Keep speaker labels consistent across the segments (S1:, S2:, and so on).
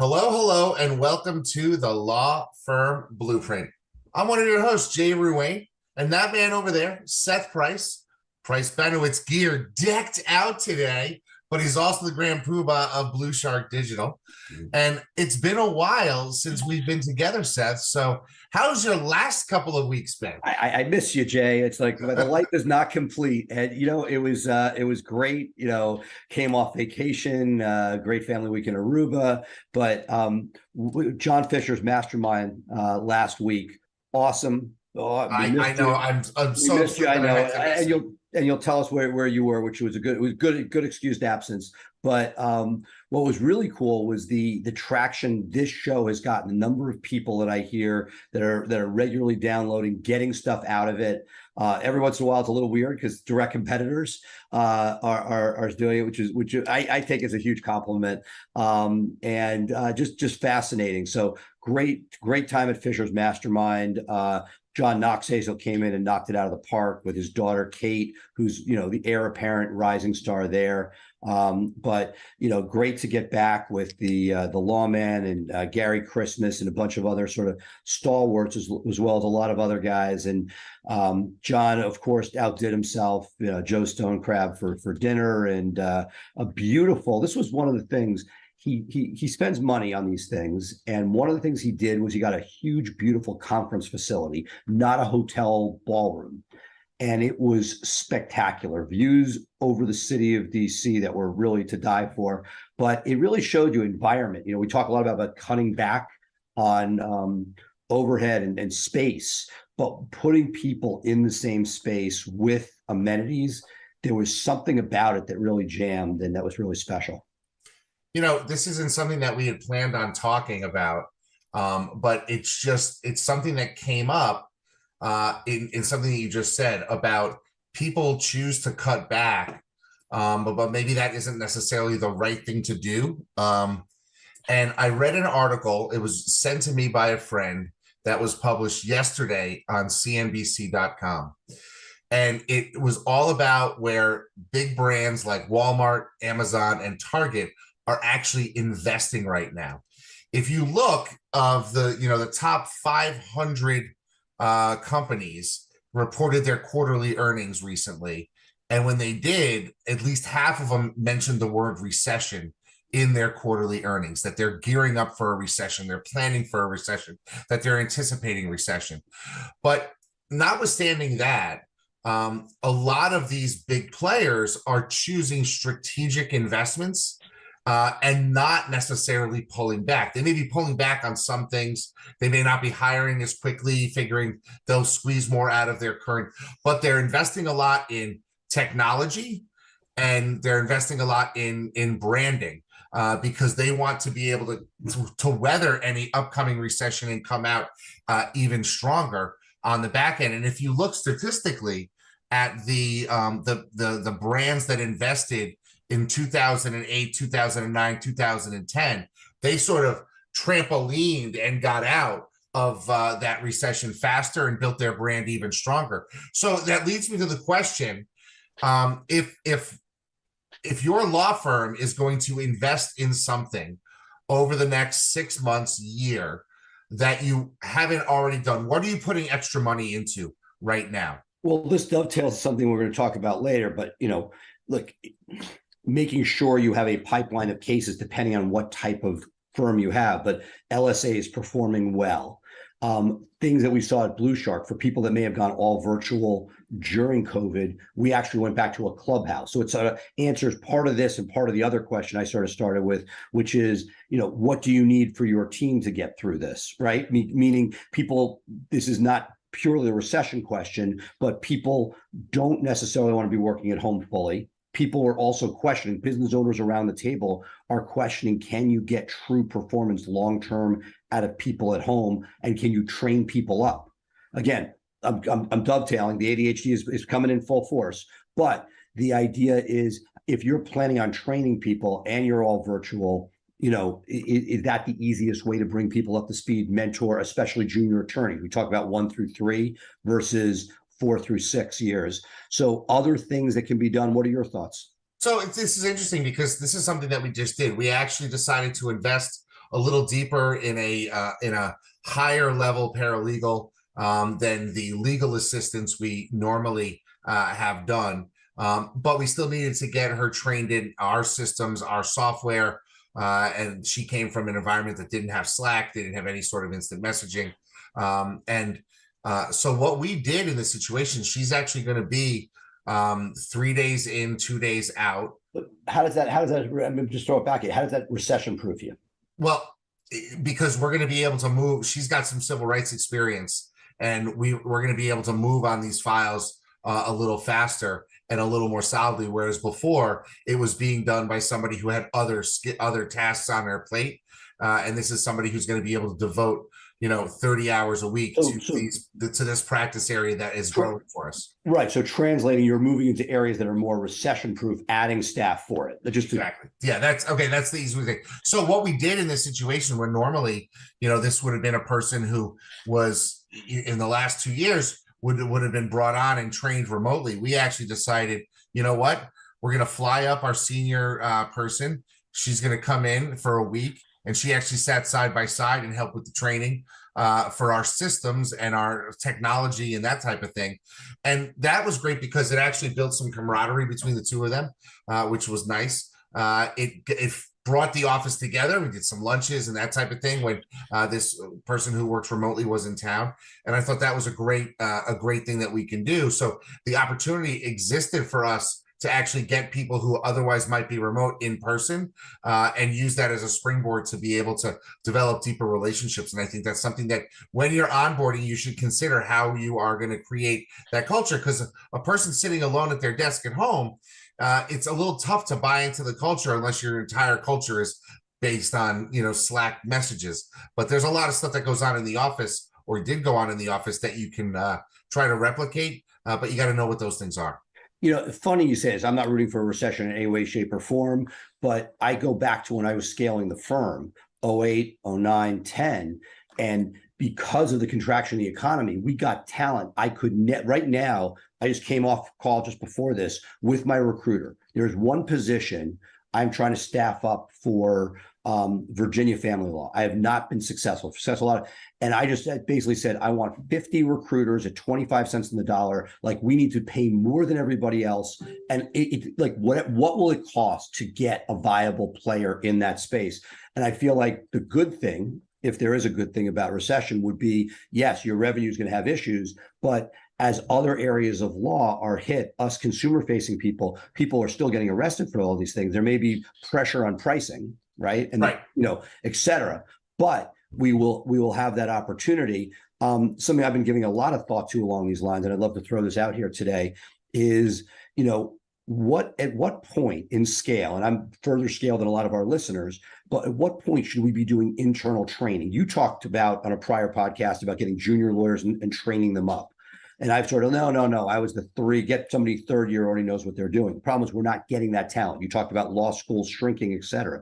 S1: Hello, hello, and welcome to the Law Firm Blueprint. I'm one of your hosts, Jay Ruane, and that man over there, Seth Price. Price Benowitz gear decked out today, but he's also the grand poobah of Blue Shark Digital. And it's been a while since we've been together, Seth. So how's your last couple of weeks been?
S2: I miss you, Jay. It's like the life is not complete, and it was great. Came off vacation, great family week in Aruba, but John Fisher's mastermind last week, awesome. Oh,
S1: I know. I'm
S2: we
S1: so
S2: missed you.
S1: upset
S2: I
S1: that I
S2: know,
S1: had to miss
S2: and
S1: you.
S2: you'll tell us where you were, which was good excused absence. But what was really cool was the traction this show has gotten. The number of people that I hear that are regularly downloading, getting stuff out of it. Every once in a while, it's a little weird because direct competitors are doing it, which I take as a huge compliment, and just fascinating. So great time at Fisher's Mastermind. John Knoxhazel came in and knocked it out of the park with his daughter Kate, who's the heir apparent rising star there. But great to get back with the lawman and Gary Christmas and a bunch of other sort of stalwarts as well as a lot of other guys. And John, of course, outdid himself. Joe Stonecrab for dinner and a beautiful. This was one of the things. He spends money on these things, and one of the things he did was he got a huge, beautiful conference facility, not a hotel ballroom, and it was spectacular. Views over the city of DC that were really to die for, but it really showed you environment. We talk a lot about cutting back on overhead and space, but putting people in the same space with amenities. There was something about it that really jammed, and that was really special.
S1: This isn't something that we had planned on talking about, but it's something that came up in something that you just said about people choose to cut back, but maybe that isn't necessarily the right thing to do. And I read an article, it was sent to me by a friend that was published yesterday on CNBC.com. And it was all about where big brands like Walmart, Amazon, and Target are actually investing right now. If you look of the top 500 companies reported their quarterly earnings recently, and when they did, at least half of them mentioned the word recession in their quarterly earnings, that they're gearing up for a recession, they're planning for a recession, that they're anticipating recession. But notwithstanding that, a lot of these big players are choosing strategic investments and not necessarily pulling back. They may be pulling back on some things. They may not be hiring as quickly, figuring they'll squeeze more out of their current, but they're investing a lot in technology and they're investing a lot in branding because they want to be able to weather any upcoming recession and come out even stronger on the back end. And if you look statistically at the brands that invested in 2008, 2009, 2010, they sort of trampolined and got out of that recession faster and built their brand even stronger. So that leads me to the question: if your law firm is going to invest in something over the next 6 months, year, that you haven't already done, what are you putting extra money into right now?
S2: Well, this dovetails something we're going to talk about later, but look, making sure you have a pipeline of cases depending on what type of firm you have, but LSA is performing well. Things that we saw at Blue Shark, for people that may have gone all virtual during COVID, we actually went back to a clubhouse. So it sort of answers part of this and part of the other question I sort of started with, which is, what do you need for your team to get through this, right? Meaning people, this is not purely a recession question, but people don't necessarily want to be working at home fully. People are also questioning, business owners around the table are questioning, can you get true performance long-term out of people at home? And can you train people up? Again, I'm dovetailing. The ADHD is coming in full force. But the idea is, if you're planning on training people and you're all virtual, is that the easiest way to bring people up to speed, mentor, especially junior attorneys? We talk about 1 through 3 versus 4 through 6 years. So other things that can be done. What are your thoughts?
S1: So this is interesting because this is something that we just did. We actually decided to invest a little deeper in a higher level paralegal than the legal assistance we normally have done. But we still needed to get her trained in our systems, our software. And she came from an environment that didn't have Slack, they didn't have any sort of instant messaging. So what we did in this situation, she's actually going to be 3 days in, 2 days out.
S2: How does that, I mean, just throw it back at you. How does that recession proof you?
S1: Well, because we're going to be able to move. She's got some civil rights experience, and we're going to be able to move on these files a little faster and a little more solidly. Whereas before, it was being done by somebody who had other tasks on their plate, and this is somebody who's going to be able to devote 30 hours a week to this practice area that is growing for us.
S2: Right. So translating, you're moving into areas that are more recession proof, adding staff for it.
S1: Exactly. Yeah, that's okay. That's the easy thing. So what we did in this situation, where normally, this would have been a person who was in the last 2 years would have been brought on and trained remotely. We actually decided, you know what, we're going to fly up our senior person. She's going to come in for a week. And she actually sat side by side and helped with the training for our systems and our technology and that type of thing. And that was great because it actually built some camaraderie between the two of them, which was nice. It brought the office together. We did some lunches and that type of thing when this person who works remotely was in town. And I thought that was a great thing that we can do. So the opportunity existed for us to actually get people who otherwise might be remote in person and use that as a springboard to be able to develop deeper relationships. And I think that's something that when you're onboarding, you should consider how you are going to create that culture, because a person sitting alone at their desk at home, it's a little tough to buy into the culture unless your entire culture is based on, Slack messages. But there's a lot of stuff that goes on in the office, or did go on in the office, that you can try to replicate, but you got to know what those things are.
S2: Funny you say this. I'm not rooting for a recession in any way, shape, or form, but I go back to when I was scaling the firm, 08, 09, 10. And because of the contraction of the economy, we got talent. Right now, I just came off call just before this with my recruiter. There's one position I'm trying to staff up for Virginia family law. I have not been successful. And I just basically said, I want 50 recruiters at 25 cents on the dollar. Like, we need to pay more than everybody else. And what will it cost to get a viable player in that space? And I feel like the good thing, if there is a good thing about recession, would be, yes, your revenue is going to have issues, but as other areas of law are hit, us consumer-facing people are still getting arrested for all these things. There may be pressure on pricing, right? And
S1: right.
S2: Et cetera. But we will have that opportunity. Something I've been giving a lot of thought to along these lines, and I'd love to throw this out here today, is at what point in scale, and I'm further scale than a lot of our listeners, but at what point should we be doing internal training? You talked about on a prior podcast about getting junior lawyers and training them up. And I've sort of, no. I was get somebody third year already knows what they're doing. The problem is we're not getting that talent. You talked about law schools shrinking, et cetera.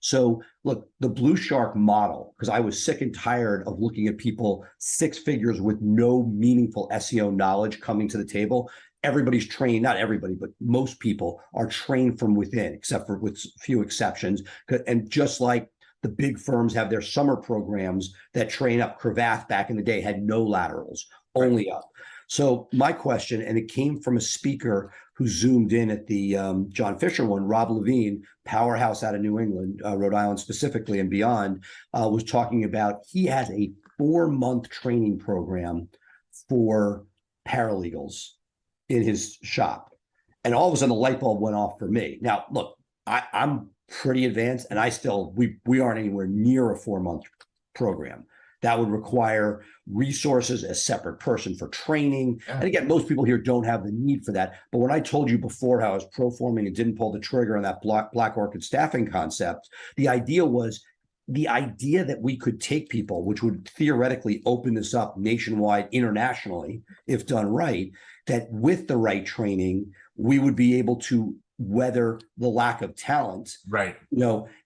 S2: So look, the Blue Shark model, because I was sick and tired of looking at people 6 figures with no meaningful SEO knowledge coming to the table. Everybody's trained, not everybody, but most people are trained from within, except for with few exceptions. And just like the big firms have their summer programs that train up, Cravath back in the day had no laterals, only up. So my question, and it came from a speaker who zoomed in at the John Fisher one, Rob Levine, powerhouse out of New England, Rhode Island specifically and beyond, was talking about he has a 4-month training program for paralegals in his shop. And all of a sudden the light bulb went off for me. Now, look, I'm pretty advanced, and we aren't anywhere near a 4-month program. That would require resources, a separate person for training. Yeah. And again, most people here don't have the need for that. But when I told you before how I was pro-forming and didn't pull the trigger on that Black Orchid staffing concept, the idea that we could take people, which would theoretically open this up nationwide, internationally, if done right, that with the right training, we would be able to weather the lack of talent.
S1: Right.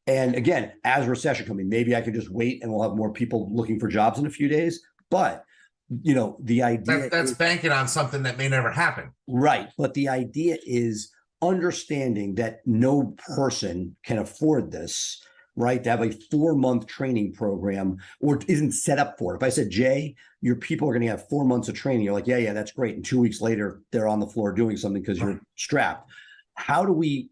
S2: And again, as recession coming, maybe I could just wait and we'll have more people looking for jobs in a few days. But, the idea
S1: that's banking on something that may never happen.
S2: Right. But the idea is understanding that no person can afford this. right? To have a 4-month training program or isn't set up for it. If I said, Jay, your people are going to have 4 months of training, you're like, yeah, that's great. And 2 weeks later, they're on the floor doing something because you're strapped. How do we,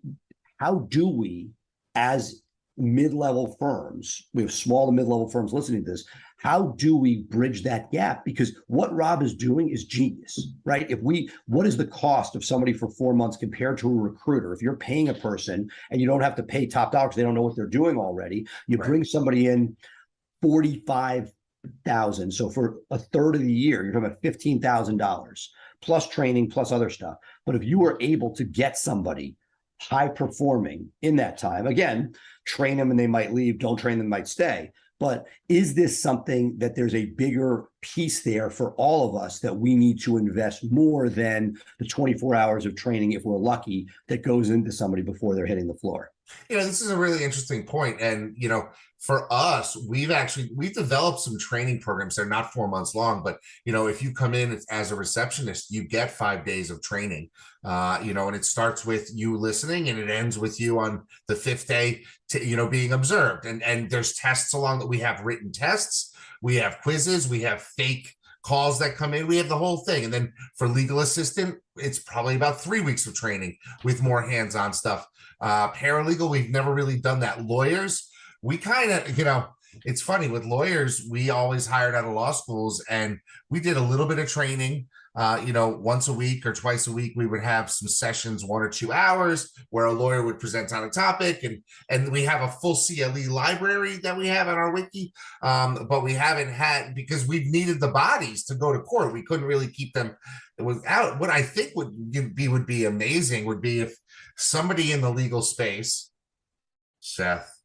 S2: as mid-level firms, we have small to mid-level firms listening to this, how do we bridge that gap? Because what Rob is doing is genius, right? What is the cost of somebody for 4 months compared to a recruiter? If you're paying a person and you don't have to pay top dollars, they don't know what they're doing already. You bring somebody in 45,000. So for a third of the year, you're talking about $15,000 plus training, plus other stuff. But if you are able to get somebody high performing in that time, again, train them and they might leave, don't train them, might stay. But is this something that there's a bigger piece there for all of us that we need to invest more than the 24 hours of training, if we're lucky, that goes into somebody before they're hitting the floor?
S1: This is a really interesting point. And, for us, we've developed some training programs. They're not 4 months long, but, if you come in as a receptionist, you get 5 days of training, and it starts with you listening and it ends with you on the 5th day, being observed. And there's tests along that. We have written tests, we have quizzes, we have fake calls that come in, we have the whole thing. And then for legal assistant, it's probably about 3 weeks of training with more hands-on stuff. Paralegal, we've never really done that. Lawyers, we kind of, it's funny with lawyers, we always hired out of law schools and we did a little bit of training. Once a week or twice a week, we would have some sessions, 1 or 2 hours, where a lawyer would present on a topic, and we have a full CLE library that we have on our wiki, but we haven't had, because we've needed the bodies to go to court. We couldn't really keep them without. What I think would be amazing would be if somebody in the legal space, Seth,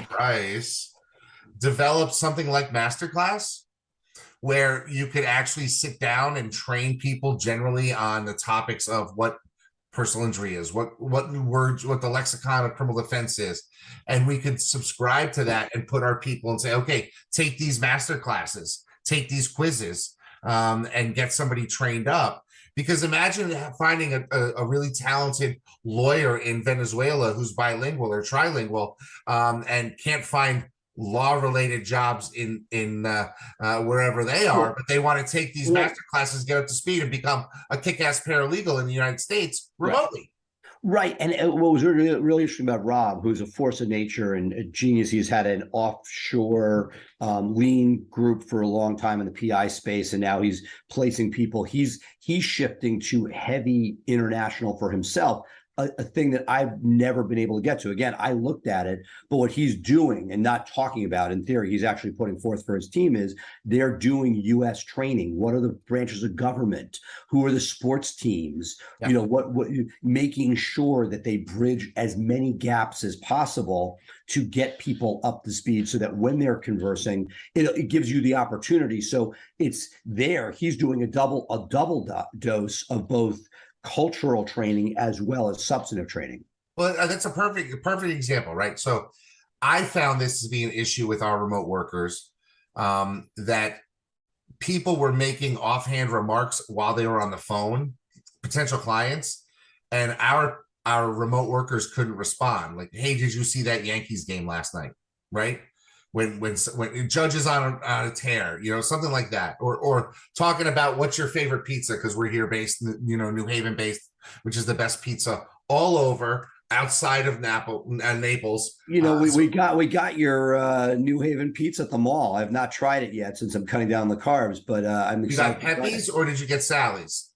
S1: Price, developed something like Masterclass, where you could actually sit down and train people generally on the topics of what personal injury is, what words, what the lexicon of criminal defense is. And we could subscribe to that and put our people and say, okay, take these master classes, take these quizzes, and get somebody trained up. Because imagine finding a really talented lawyer in Venezuela who's bilingual or trilingual, and can't find law-related jobs in wherever they are, but they want to take these master classes, get up to speed, and become a kick-ass paralegal in the United States remotely.
S2: Right. And what was really interesting about Rob, who's a force of nature and a genius, he's had an offshore lean group for a long time in the PI space, and now he's placing people. He's shifting to heavy international for himself. A thing that I've never been able to get to. Again, I looked at it, but what he's doing and not talking about in theory, he's actually putting forth for his team is they're doing U.S. training. What are the branches of government? Who are the sports teams? Yeah. What making sure that they bridge as many gaps as possible to get people up to speed so that when they're conversing, it gives you the opportunity. So it's there. He's doing a double dose of both cultural training as well as substantive training.
S1: Well, that's a perfect example, right? So I found this to be an issue with our remote workers, that people were making offhand remarks while they were on the phone, potential clients, and our remote workers couldn't respond. Like, hey, did you see that Yankees game last night? Right? When judges on a tear, something like that, or talking about what's your favorite pizza, because we're here based, New Haven based, which is the best pizza all over outside of Naples.
S2: We got your New Haven pizza at the mall. I've not tried it yet since I'm cutting down the carbs, but I'm excited.
S1: You got Pepe's or did you get Sally's?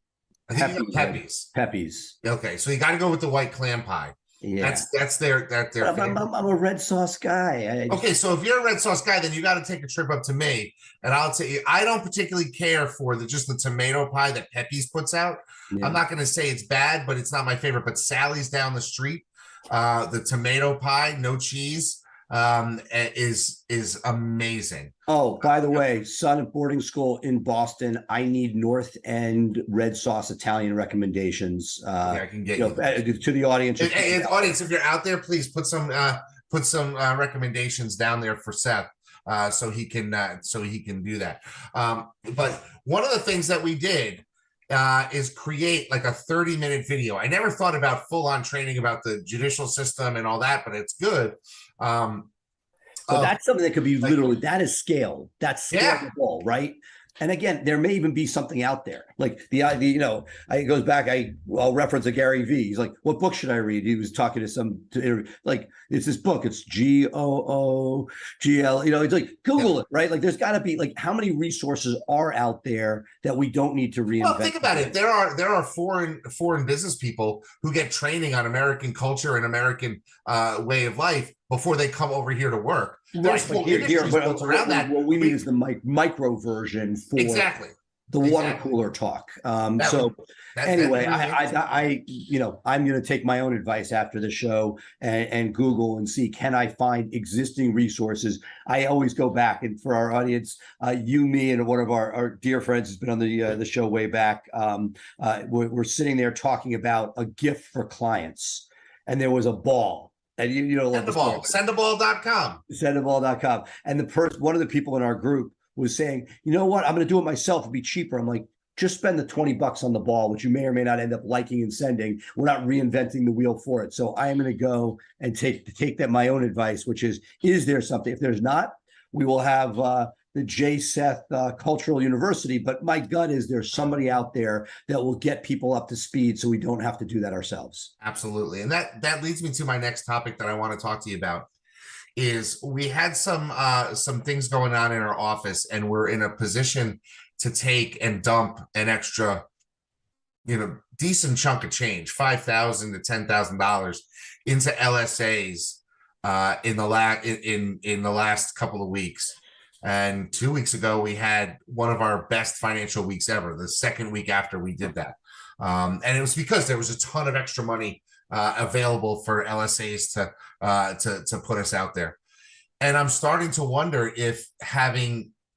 S1: I think you got Pepe's.
S2: Pepe's.
S1: Okay, so you got to go with the white clam pie. Yeah, that's their.
S2: I'm a red sauce guy.
S1: Okay, so if you're a red sauce guy, then you got to take a trip up to me, and I'll tell you, I don't particularly care for just the tomato pie that Pepe's puts out. Yeah. I'm not going to say it's bad, but it's not my favorite. But Sally's down the street, the tomato pie, no cheese, is amazing.
S2: Oh, by the way, son at boarding school in Boston, I need North End red sauce Italian recommendations.
S1: I can get you
S2: to the audience.
S1: Audience, if you're out there, please put some recommendations down there for Seth, so he can do that. But one of the things that we did is create like a 30-minute video. I never thought about full-on training about the judicial system and all that, but it's good.
S2: But
S1: of
S2: that's something that could be
S1: like,
S2: literally, that is scaled. That's
S1: yeah.
S2: scalable, right? And again, there may even be something out there. Like the idea, it goes back. I'll reference a Gary V. He's like, "What book should I read?" He was talking to like, it's this book. It's GOOGL. It's like Google it, right? Like, there's got to be like, how many resources are out there that we don't need to
S1: Well,
S2: reinvent?
S1: think about it. There are foreign business people who get training on American culture and American way of life before they come over here to work. There's
S2: Right, but
S1: whole industries built around that.
S2: what we need is the micro version for
S1: Exactly.
S2: the water cooler talk.
S1: That
S2: So
S1: would
S2: anyway,
S1: really
S2: I'm going to take my own advice after the show and Google and see, can I find existing resources? I always go back, and for our audience, me, and one of our dear friends has been on the show way back. We're sitting there talking about a gift for clients, and there was a ball. And
S1: Sendaball.com.
S2: Sendaball.com. And one of the people in our group was saying, you know what, I'm going to do it myself. It'll be cheaper. I'm like, just spend the $20 on the ball, which you may or may not end up liking and sending. We're not reinventing the wheel for it. So I am going to go and take that my own advice, which is there something? If there's not, we will have the J. Seth Cultural University. But my gut is there's somebody out there that will get people up to speed, so we don't have to do that ourselves.
S1: Absolutely. And that leads me to my next topic that I want to talk to you about. Is we had some things going on in our office, and we're in a position to take and dump an extra, decent chunk of change, $5,000 to $10,000 into LSAs in the last couple of weeks. And 2 weeks ago, we had one of our best financial weeks ever, the second week after we did that. And it was because there was a ton of extra money available for LSAs to put us out there. And I'm starting to wonder if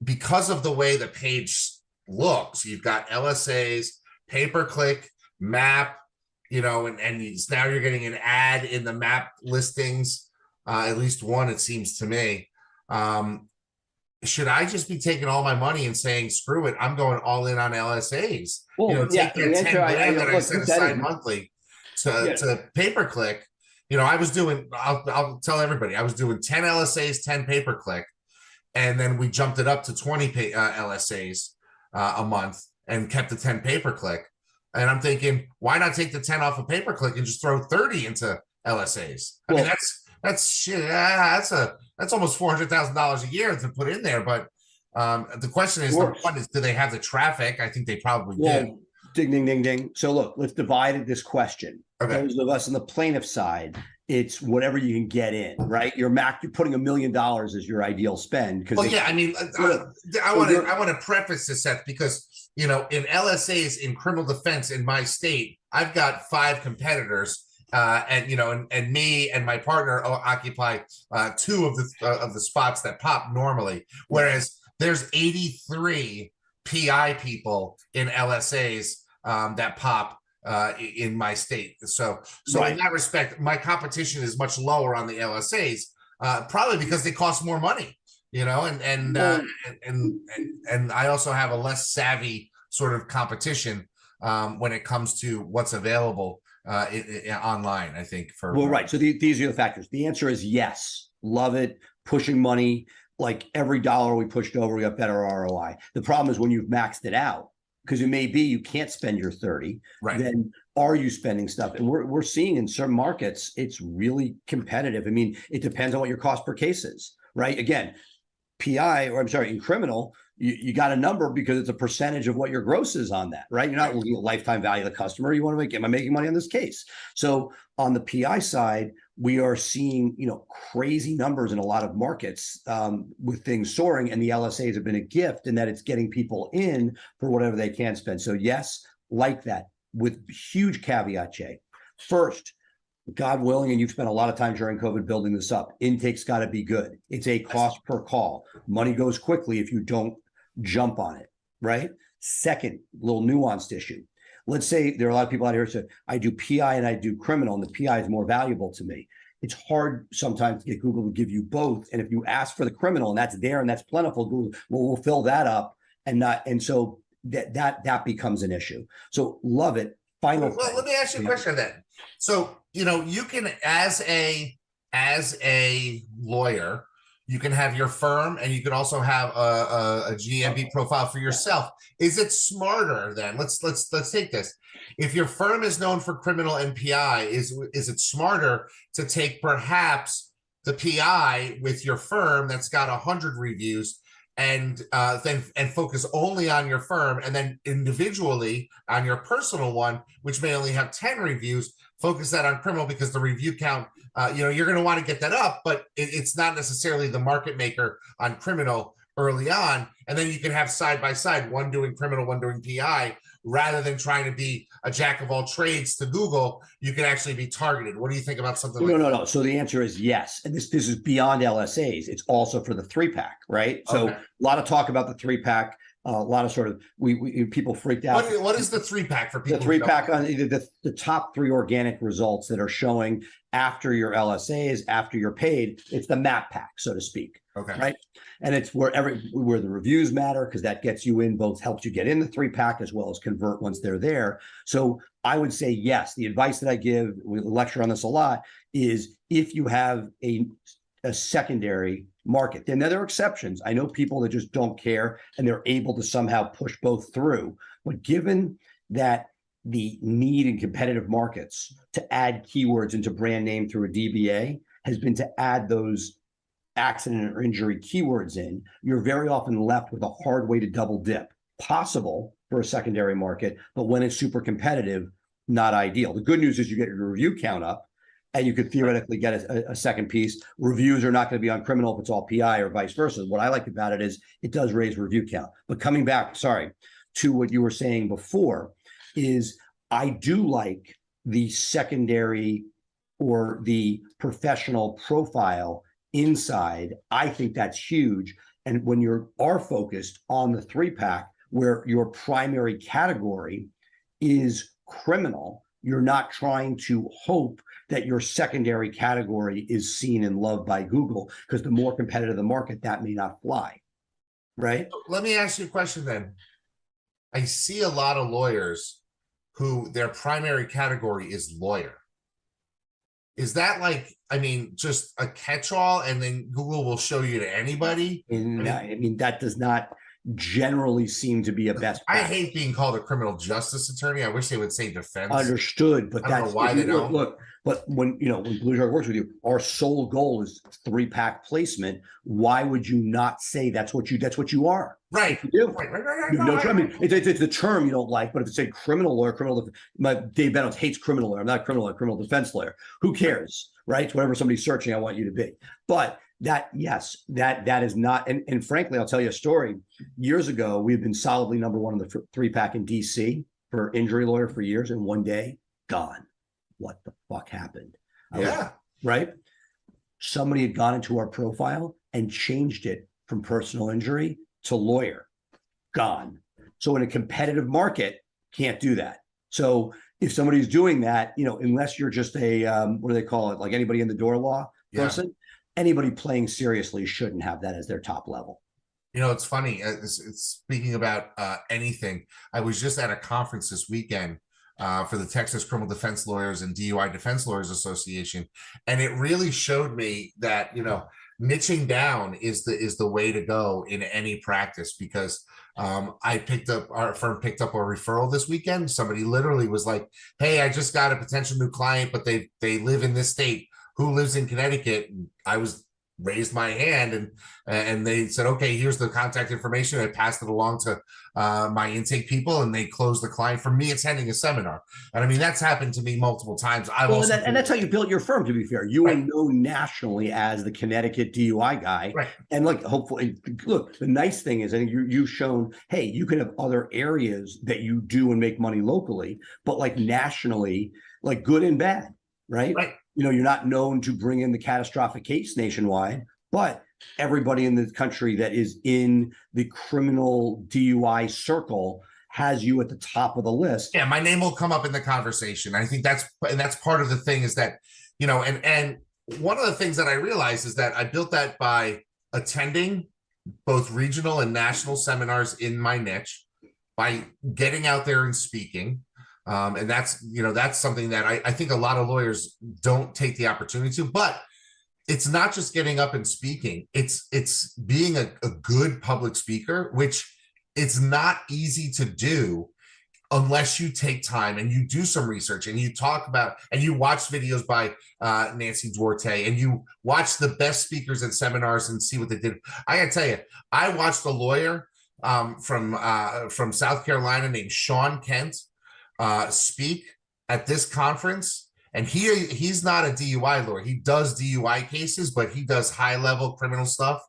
S1: because of the way the page looks, you've got LSAs, pay-per-click, map, and now you're getting an ad in the map listings, at least one, it seems to me. Should I just be taking all my money and saying, screw it, I'm going all in on LSAs? Take that 10 grand that I set aside monthly to pay-per-click. I'll tell everybody, I was doing 10 LSAs, 10 pay-per-click, and then we jumped it up to 20 LSAs a month and kept the 10 pay-per-click. And I'm thinking, why not take the 10 off of pay-per-click and just throw 30 into LSAs? I mean, that's shit. That's almost $400,000 a year to put in there. But the question is, do they have the traffic? I think they probably do.
S2: Ding, ding, ding, ding. So look, let's divide this question.
S1: Okay.
S2: Those of us on the plaintiff side, it's whatever you can get in, right? You're putting $1 million as your ideal spend.
S1: Well, yeah, I mean, I want to preface this, Seth, because in LSAs in criminal defense in my state, I've got 5 competitors. And me and my partner occupy 2 of the spots that pop normally, whereas there's 83 PI people in LSAs that pop in my state. So in that respect, my competition is much lower on the LSAs, probably because they cost more money, and I also have a less savvy sort of competition when it comes to what's available online, I think.
S2: Right. So these are the factors. The answer is yes. Love it. Pushing money. Like every dollar we pushed over, we got better ROI. The problem is when you've maxed it out, because it may be you can't spend your 30.
S1: Right.
S2: Then are you spending stuff? And we're seeing in certain markets, it's really competitive. I mean, it depends on what your cost per case is, right? Again, in criminal, you got a number because it's a percentage of what your gross is on that, right? You're not looking at lifetime value of the customer. You want to am I making money on this case? So on the PI side, we are seeing, crazy numbers in a lot of markets with things soaring, and the LSAs have been a gift in that it's getting people in for whatever they can spend. So yes, like that, with huge caveat, Jay. First, God willing, and you've spent a lot of time during COVID building this up, intake's got to be good. It's a cost per call. Money goes quickly if you don't jump on it, right? Second, little nuanced issue. Let's say there are a lot of people out here who say, I do PI and I do criminal, and the PI is more valuable to me. It's hard sometimes to get Google to give you both. And if you ask for the criminal and that's there and that's plentiful, Google will fill that up and so that becomes an issue. So love it. Final.
S1: Well, let me ask you a question then. So, you can, as a lawyer, You can have your firm, and you can also have a GMB profile for yourself. Is it smarter then? Let's take this. If your firm is known for criminal and PI, is it smarter to take perhaps the PI with your firm that's got 100 reviews, and then focus only on your firm, and then individually on your personal one, which may only have 10 reviews, focus that on criminal, because the review count, you're going to want to get that up, but it's not necessarily the market maker on criminal early on. And then you can have side by side, one doing criminal, one doing PI, rather than trying to be a jack of all trades to Google. You can actually be targeted. What do you think about something like that?
S2: No. So the answer is yes. And this is beyond LSAs. It's also for the 3-pack, right? So a lot of talk about the 3-pack. A lot of sort of people freaked out.
S1: What is the 3-pack for people?
S2: The 3-pack on the top 3 organic results that are showing after your LSAs, after you're paid. It's the map pack, so to speak.
S1: Okay.
S2: Right. And it's where the reviews matter, because that gets you in, both helps you get in the 3-pack as well as convert once they're there. So I would say yes. The advice that I give, we lecture on this a lot, is if you have a secondary market. Then there are exceptions. I know people that just don't care and they're able to somehow push both through. But given that the need in competitive markets to add keywords into brand name through a DBA has been to add those accident or injury keywords in, you're very often left with a hard way to double dip. Possible for a secondary market, but when it's super competitive, not ideal. The good news is you get your review count up, and you could theoretically get a second piece. Reviews are not going to be on criminal if it's all PI, or vice versa. What I like about it is it does raise review count. But coming back, to what you were saying before, is I do like the secondary or the professional profile inside. I think that's huge. And when you are focused on the 3-pack, where your primary category is criminal, you're not trying to hope that your secondary category is seen and loved by Google, because the more competitive the market, that may not fly. Right?
S1: Let me ask you a question then. I see a lot of lawyers who their primary category is lawyer. Is that just a catch-all, and then Google will show you to anybody?
S2: I mean, that does not generally seem to be a best practice.
S1: I hate being called a criminal justice attorney. I wish they would say defense.
S2: Understood, but that's
S1: why they don't.
S2: Look, but when Blue Shark works with you, our sole goal is 3-pack placement. Why would you not say that's what you are?
S1: Right.
S2: You do. Right. I mean, it's the term you don't like, but if it's a criminal lawyer, Dave Bennett hates criminal lawyer. I'm not a criminal lawyer, criminal defense lawyer. Who cares? Right? It's whatever somebody's searching, I want you to be. But that is not, and frankly, I'll tell you a story. Years ago, we've been solidly number one in the 3-pack in DC for injury lawyer for years, and one day, gone. What the fuck happened? Right? Somebody had gone into our profile and changed it from personal injury to lawyer. Gone. So in a competitive market, can't do that. So if somebody's doing that, unless you're just a what do they call it, like anybody in the door law person, anybody playing seriously shouldn't have that as their top level.
S1: It's funny. Speaking about anything, I was just at a conference this weekend for the Texas Criminal Defense Lawyers and DUI Defense Lawyers Association, and it really showed me that niching down is the way to go in any practice, because our firm picked up a referral this weekend. Somebody literally was like, "Hey, I just got a potential new client, but they live in this state. Who lives in Connecticut?" And I raised my hand, and they said, "Okay, here's the contact information." I passed it along to my intake people, and they closed the client for me attending a seminar. And I mean, that's happened to me multiple times.
S2: And that's how you built your firm, to be fair. You are known nationally as the Connecticut DUI guy.
S1: Right.
S2: And hopefully, look, the nice thing is, I think you've shown, hey, you can have other areas that you do and make money locally, but nationally, good and bad, right?
S1: Right.
S2: You're not known to bring in the catastrophic case nationwide, but everybody in the country that is in the criminal DUI circle has you at the top of the list.
S1: Yeah, my name will come up in the conversation. I think that's part of the thing, is that, and one of the things that I realized is that I built that by attending both regional and national seminars in my niche, by getting out there and speaking. And that's something that I think a lot of lawyers don't take the opportunity to. But it's not just getting up and speaking. It's being a good public speaker, which it's not easy to do unless you take time and you do some research and you talk about and you watch videos by Nancy Duarte and you watch the best speakers at seminars and see what they did. I gotta tell you, I watched a lawyer from South Carolina named Sean Kent speak at this conference. And he's not a DUI lawyer. He does DUI cases, but he does high level criminal stuff.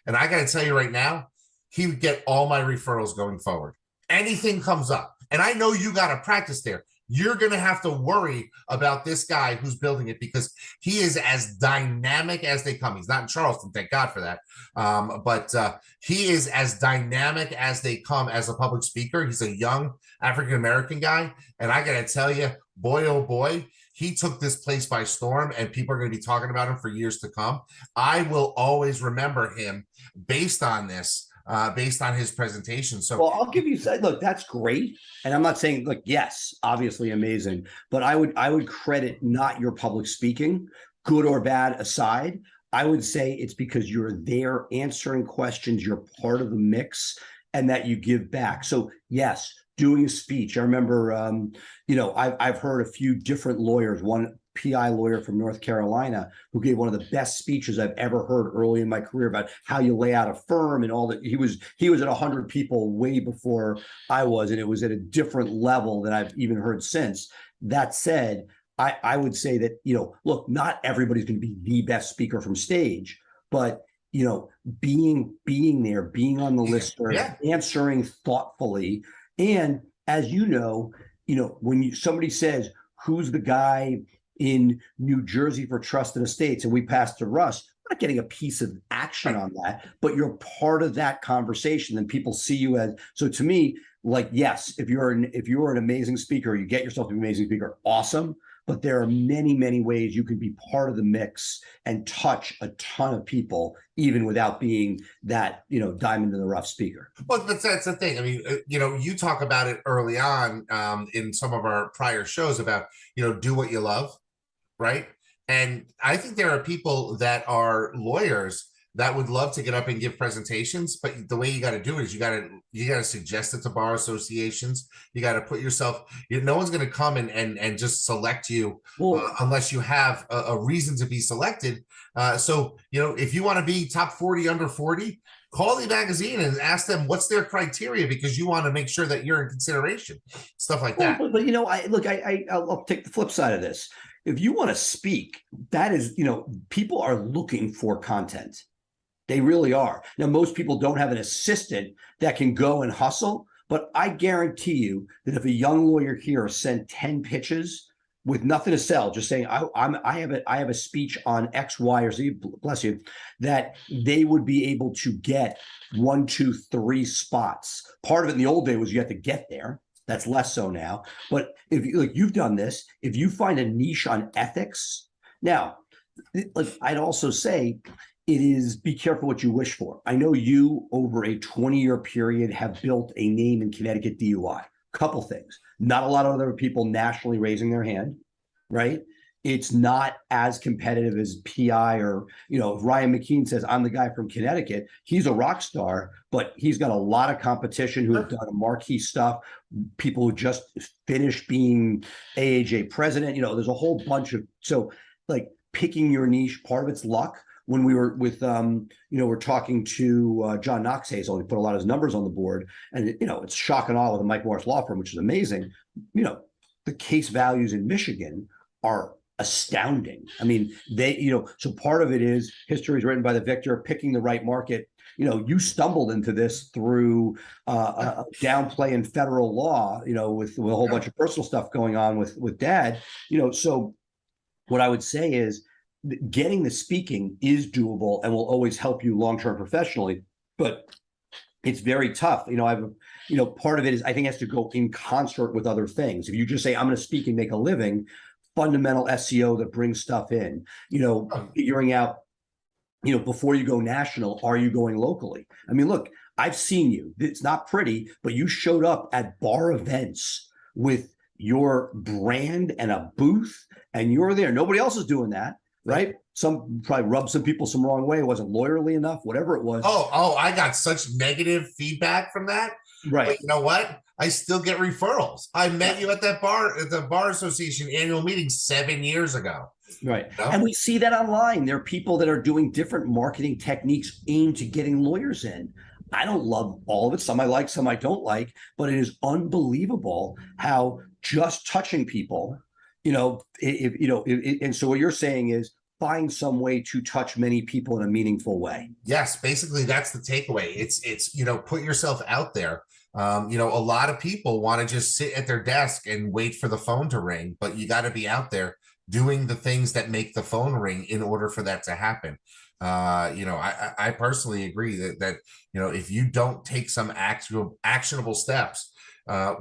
S1: And I got to tell you right now, he would get all my referrals going forward. Anything comes up. And I know you got to practice there. You're going to have to worry about this guy who's building it because he is as dynamic as they come. He's not in Charleston, thank God for that. But he is as dynamic as they come as a public speaker. He's a young African-American guy. And I got to tell you, boy, oh boy, he took this place by storm and people are going to be talking about him for years to come. I will always remember him based on this. Based on his presentation. So,
S2: well, I'll give you, look, that's great. And I'm not saying, like, yes, obviously amazing, but I would credit not your public speaking, good or bad aside. I would say it's because you're there answering questions, you're part of the mix, and that you give back. So yes, doing a speech. I remember, I've heard a few different lawyers, one PI lawyer from North Carolina who gave one of the best speeches I've ever heard early in my career about how you lay out a firm and all that. He was at 100 people way before I was, and it was at a different level than I've even heard since. That said, I would say that, look, not everybody's going to be the best speaker from stage, but being there, being on the list, answering thoughtfully. And as when somebody says, who's the guy in New Jersey for trusted estates, and we pass to Russ, we're not getting a piece of action on that, but you're part of that conversation and people see you as, so to me, like, yes, if you're an amazing speaker, you get yourself to be an amazing speaker, awesome. But there are many, many ways you can be part of the mix and touch a ton of people, even without being that, diamond in the rough speaker.
S1: Well, that's the thing. I mean, you talk about it early on in some of our prior shows about, do what you love, right? And I think there are people that are lawyers that would love to get up and give presentations, but the way you got to do it is you got to suggest it to bar associations. You got to put yourself. No one's going to come and just select you unless you have a reason to be selected. So if you want to be top 40 under 40, call the magazine and ask them what's their criteria because you want to make sure that you're in consideration. Stuff like that.
S2: But I'll take the flip side of this. If you want to speak, that is, people are looking for content. They really are. Now, most people don't have an assistant that can go and hustle, but I guarantee you that if a young lawyer here sent 10 pitches with nothing to sell, just saying, I have a speech on X, Y, or Z, bless you, that they would be able to get 1, 2, 3 spots. Part of it in the old day was you had to get there. That's less so now. But if you've done this, if you find a niche on ethics, now, I'd also say, it is be careful what you wish for. I know you, over a 20-year period, have built a name in Connecticut DUI. Couple things. Not a lot of other people nationally raising their hand, right? It's not as competitive as PI or, if Ryan McKean says, I'm the guy from Connecticut, he's a rock star, but he's got a lot of competition who have done marquee stuff, people who just finished being AAJ president. There's a whole bunch of, so picking your niche, part of it's luck. When we were with, we're talking to John Knox Hazel, he put a lot of his numbers on the board, and it's shock and awe with the Mike Morris Law Firm, which is amazing. The case values in Michigan are astounding. I mean, so part of it is history is written by the victor, picking the right market. You stumbled into this through a downplay in federal law, with a whole bunch of personal stuff going on with dad. So what I would say is, getting the speaking is doable and will always help you long-term professionally, but it's very tough. Part of it is, I think, has to go in concert with other things. If you just say, I'm going to speak and make a living, fundamental SEO that brings stuff in, figuring out, before you go national, are you going locally? I mean, look, I've seen you. It's not pretty, but you showed up at bar events with your brand and a booth, and you're there. Nobody else is doing that. right? Some probably rubbed some people some wrong way. It wasn't lawyerly enough, whatever it was.
S1: Oh, I got such negative feedback from that.
S2: Right.
S1: But you know what? I still get referrals. I met you at that bar, at the Bar Association annual meeting 7 years ago.
S2: Right.
S1: You know?
S2: And we see that online. There are people that are doing different marketing techniques aimed to getting lawyers in. I don't love all of it. Some I like, some I don't like, but it is unbelievable how just touching people, and so what you're saying is find some way to touch many people in a meaningful way.
S1: Yes, basically that's the takeaway. It's put yourself out there. A lot of people want to just sit at their desk and wait for the phone to ring, but you got to be out there doing the things that make the phone ring in order for that to happen. I personally agree that if you don't take some actionable steps,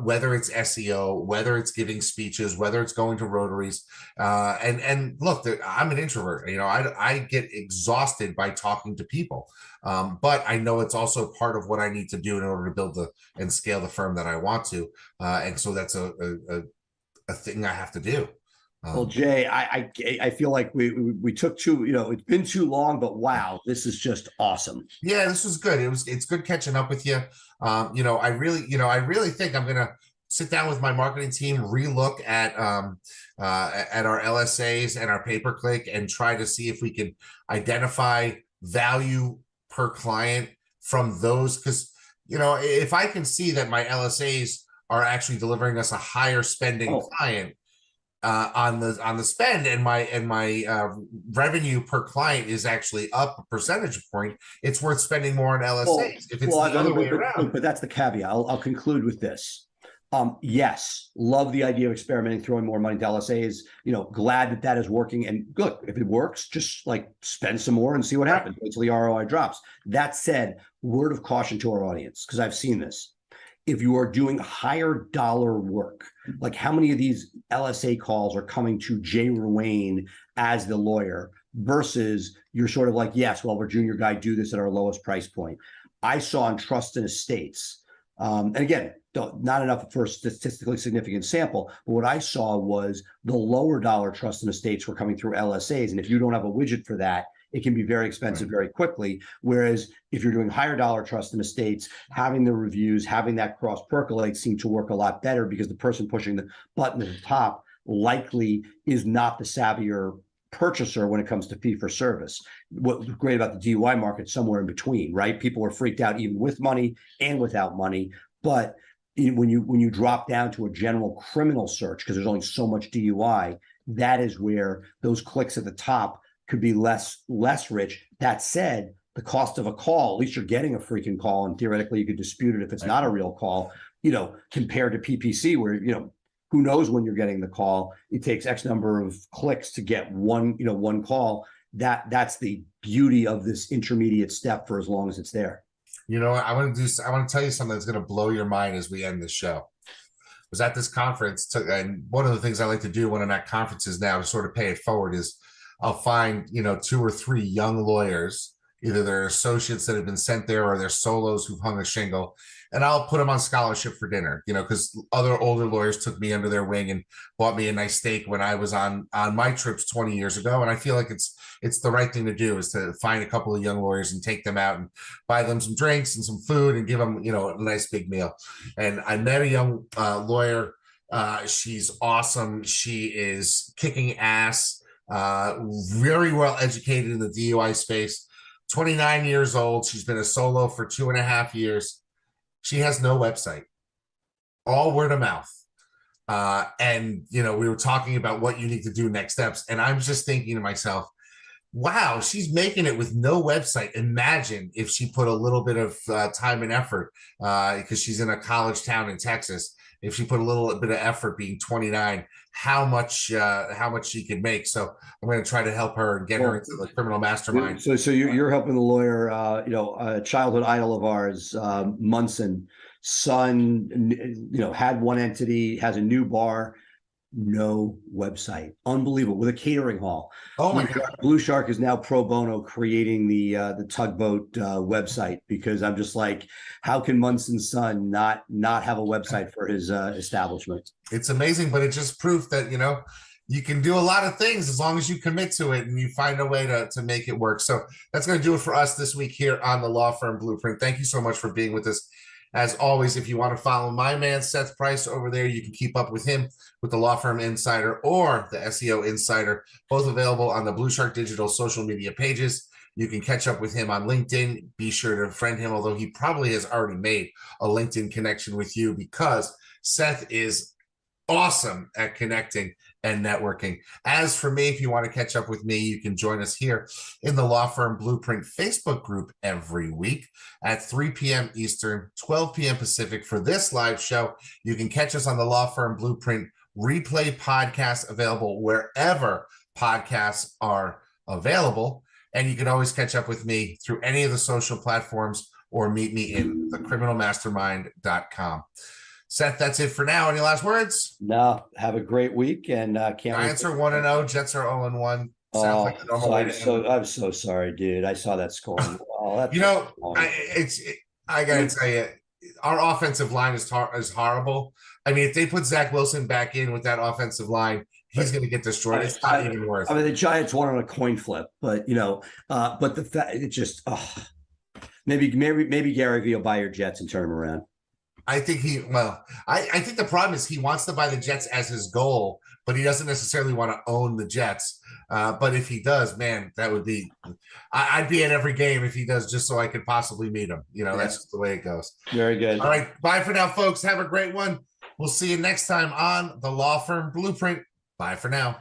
S1: whether it's SEO, whether it's giving speeches, whether it's going to Rotaries, and look, I'm an introvert. I get exhausted by talking to people, but I know it's also part of what I need to do in order to build and scale the firm that I want to, and so that's a thing I have to do.
S2: Well, Jay, I feel like we took it's been too long, but wow, this is just awesome.
S1: Yeah, this was good. It's good catching up with you. I really think I'm gonna sit down with my marketing team, relook at our LSAs and our pay-per-click, and try to see if we can identify value per client from those. Because if I can see that my LSAs are actually delivering us a higher spending client on the spend, and my revenue per client is actually up a percentage point, it's worth spending more on LSAs. If it's the other way around.
S2: But that's the caveat. I'll conclude with this. Yes, love the idea of experimenting, throwing more money to LSAs. Glad that is working. And look, if it works, just like spend some more and see what happens until the ROI drops. That said, word of caution to our audience, because I've seen this. If you are doing higher dollar work, like how many of these LSA calls are coming to Jay Ruane as the lawyer versus you're sort of like, yes, well, we're junior guy, do this at our lowest price point. I saw in trust and estates, and again, not enough for a statistically significant sample, but what I saw was the lower dollar trust and estates were coming through LSAs. And if you don't have a widget for that, it can be very expensive very quickly. Whereas if you're doing higher dollar trust and estates, having the reviews, having that cross percolate seem to work a lot better, because the person pushing the button at the top likely is not the savvier purchaser when it comes to fee for service. What's great about the DUI market, somewhere in between, right? People are freaked out even with money and without money. But when you drop down to a general criminal search, because there's only so much DUI, that is where those clicks at the top could be less rich. That said, the cost of a call, at least you're getting a freaking call, and theoretically you could dispute it if it's not a real call, compared to PPC, where, who knows when you're getting the call. It takes X number of clicks to get one call. That's the beauty of this intermediate step for as long as it's there.
S1: I want to tell you something that's going to blow your mind as we end this show. I was at this conference, and one of the things I like to do when I'm at conferences now to sort of pay it forward is I'll find, 2 or 3 young lawyers, either they're associates that have been sent there or they're solos who've hung a shingle, and I'll put them on scholarship for dinner, because other older lawyers took me under their wing and bought me a nice steak when I was on my trips 20 years ago. And I feel like it's the right thing to do, is to find a couple of young lawyers and take them out and buy them some drinks and some food and give them, a nice big meal. And I met a young lawyer. She's awesome. She is kicking ass. Very well educated in the DUI space, 29 years old. She's been a solo for 2.5 years. She has no website, all word of mouth. And we were talking about what you need to do next steps. And I'm just thinking to myself, wow, she's making it with no website. Imagine if she put a little bit of time and effort, because she's in a college town in Texas. If she put a little bit of effort, being 29, how much she could make. So I'm going to try to help her and get her into the criminal mastermind.
S2: So you're helping the lawyer, a childhood idol of ours, Munson, son, had one entity, has a new bar, no website. Unbelievable. With a catering hall.
S1: Oh my God.
S2: Blue Shark is now pro bono creating the tugboat website, because I'm just like, how can Munson's son not have a website for his establishment?
S1: It's amazing, but it's just proof that you can do a lot of things as long as you commit to it and you find a way to make it work. So that's going to do it for us this week here on the Law Firm Blueprint. Thank you so much for being with us. As always, if you want to follow my man, Seth Price, over there, you can keep up with him with the Law Firm Insider or the SEO Insider, both available on the Blue Shark Digital social media pages. You can catch up with him on LinkedIn. Be sure to friend him, although he probably has already made a LinkedIn connection with you, because Seth is awesome at connecting and networking. As for me, if you want to catch up with me, you can join us here in the Law Firm Blueprint Facebook group every week at 3 p.m. Eastern, 12 p.m. Pacific for this live show. You can catch us on the Law Firm Blueprint replay podcast, available wherever podcasts are available. And you can always catch up with me through any of the social platforms or meet me in thecriminalmastermind.com. Seth, that's it for now. Any last words?
S2: No, have a great week, and can't.
S1: Giants are 1-0, Jets are 0-1. Sounds like the normal way to end.
S2: I'm so sorry, dude. I saw that score. Oh,
S1: I gotta tell you, our offensive line is horrible. I mean, if they put Zach Wilson back in with that offensive line, he's going to get destroyed. It's not even worth.
S2: I mean, the Giants won on a coin flip, but but the fact it just maybe Gary Vee will buy your Jets and turn them around.
S1: I think I think the problem is he wants to buy the Jets as his goal, but he doesn't necessarily want to own the Jets. But if he does, man, that would be, I'd be at every game if he does, just so I could possibly meet him. That's just the way it goes.
S2: Very good.
S1: All right. Bye for now, folks. Have a great one. We'll see you next time on the Law Firm Blueprint. Bye for now.